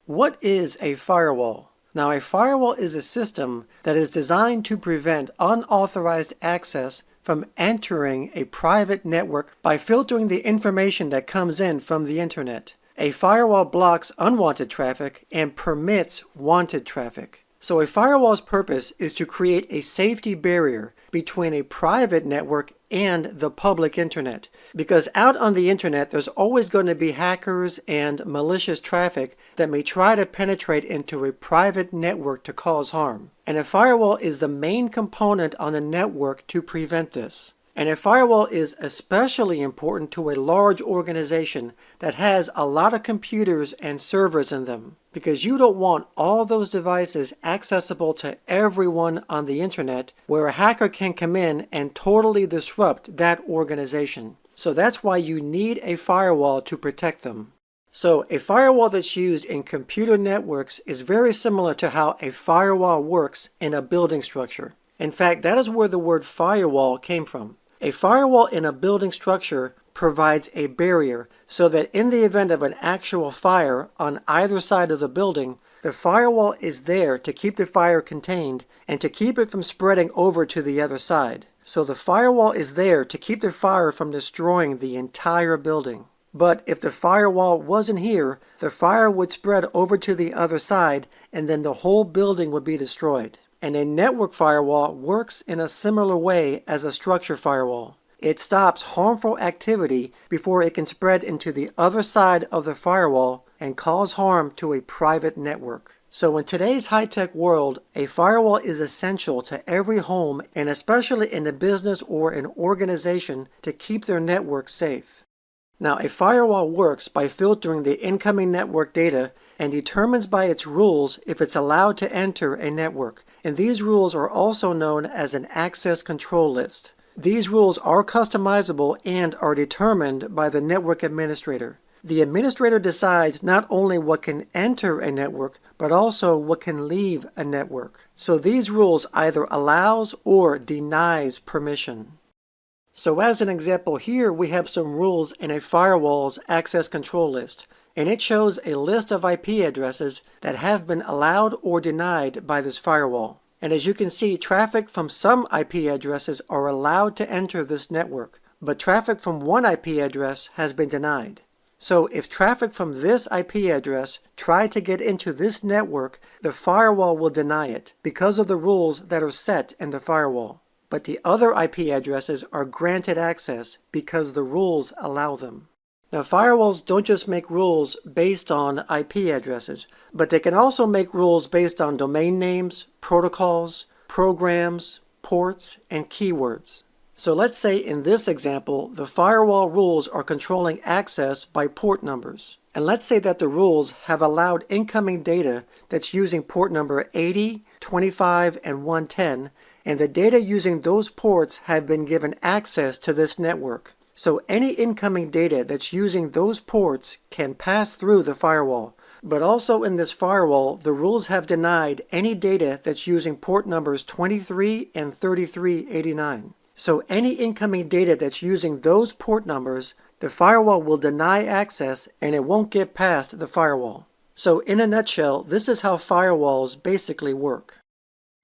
What is a firewall? Now, a firewall is a system that is designed to prevent unauthorized access from entering a private network by filtering the information that comes in from the internet. A firewall blocks unwanted traffic and permits wanted traffic. So a firewall's purpose is to create a safety barrier between a private network and the public internet. Because out on the internet, there's always going to be hackers and malicious traffic that may try to penetrate into a private network to cause harm. And a firewall is the main component on a network to prevent this. And a firewall is especially important to a large organization that has a lot of computers and servers in them, because you don't want all those devices accessible to everyone on the internet where a hacker can come in and totally disrupt that organization. So that's why you need a firewall to protect them. So a firewall that's used in computer networks is very similar to how a firewall works in a building structure. In fact, that is where the word firewall came from. A firewall in a building structure provides a barrier so that in the event of an actual fire on either side of the building, the firewall is there to keep the fire contained and to keep it from spreading over to the other side. So the firewall is there to keep the fire from destroying the entire building. But if the firewall wasn't here, the fire would spread over to the other side and then the whole building would be destroyed. And a network firewall works in a similar way as a structure firewall. It stops harmful activity before it can spread into the other side of the firewall and cause harm to a private network. So in today's high-tech world, a firewall is essential to every home and especially in a business or an organization to keep their network safe. Now, a firewall works by filtering the incoming network data and determines by its rules if it's allowed to enter a network. And these rules are also known as an access control list. These rules are customizable and are determined by the network administrator. The administrator decides not only what can enter a network, but also what can leave a network. So these rules either allows or denies permission. So as an example here, we have some rules in a firewall's access control list. And it shows a list of IP addresses that have been allowed or denied by this firewall. And as you can see, traffic from some IP addresses are allowed to enter this network, but traffic from one IP address has been denied. So if traffic from this IP address tried to get into this network, the firewall will deny it because of the rules that are set in the firewall. But the other IP addresses are granted access because the rules allow them. Now, firewalls don't just make rules based on IP addresses, but they can also make rules based on domain names, protocols, programs, ports, and keywords. So let's say in this example, the firewall rules are controlling access by port numbers. And let's say that the rules have allowed incoming data that's using port number 80, 25, and 110, and the data using those ports have been given access to this network. So any incoming data that's using those ports can pass through the firewall. But also in this firewall, the rules have denied any data that's using port numbers 23 and 3389. So any incoming data that's using those port numbers, the firewall will deny access and it won't get past the firewall. So in a nutshell, this is how firewalls basically work.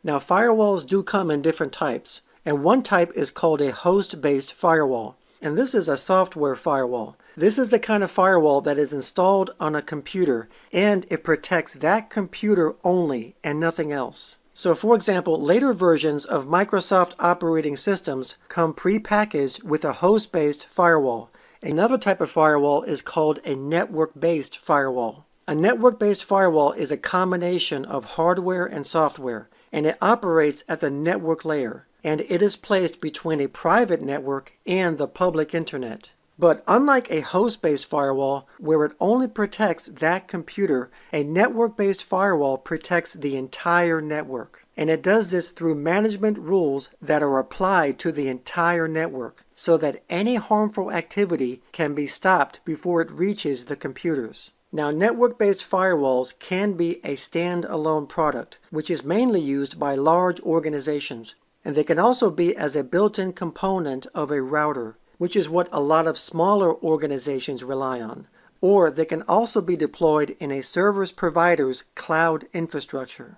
Now, firewalls do come in different types, and one type is called a host-based firewall. And this is a software firewall. This is the kind of firewall that is installed on a computer and it protects that computer only and nothing else. So for example, later versions of Microsoft operating systems come pre-packaged with a host-based firewall. Another type of firewall is called a network-based firewall. A network-based firewall is a combination of hardware and software, and it operates at the network layer. And it is placed between a private network and the public internet. But unlike a host-based firewall, where it only protects that computer, a network-based firewall protects the entire network. And it does this through management rules that are applied to the entire network, so that any harmful activity can be stopped before it reaches the computers. Now, network-based firewalls can be a standalone product, which is mainly used by large organizations. And they can also be as a built-in component of a router, which is what a lot of smaller organizations rely on. or they can also be deployed in a service provider's cloud infrastructure.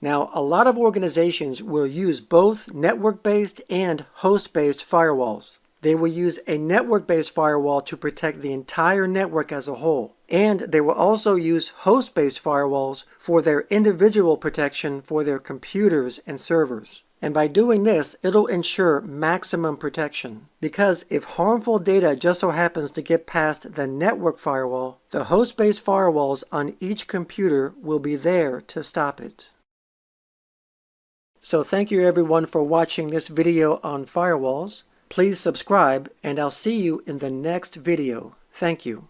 Now, a lot of organizations will use both network-based and host-based firewalls. They will use a network-based firewall to protect the entire network as a whole, and they will also use host-based firewalls for their individual protection for their computers and servers. And by doing this, it'll ensure maximum protection. Because if harmful data just so happens to get past the network firewall, the host-based firewalls on each computer will be there to stop it. So thank you everyone for watching this video on firewalls. Please subscribe, and I'll see you in the next video. Thank you.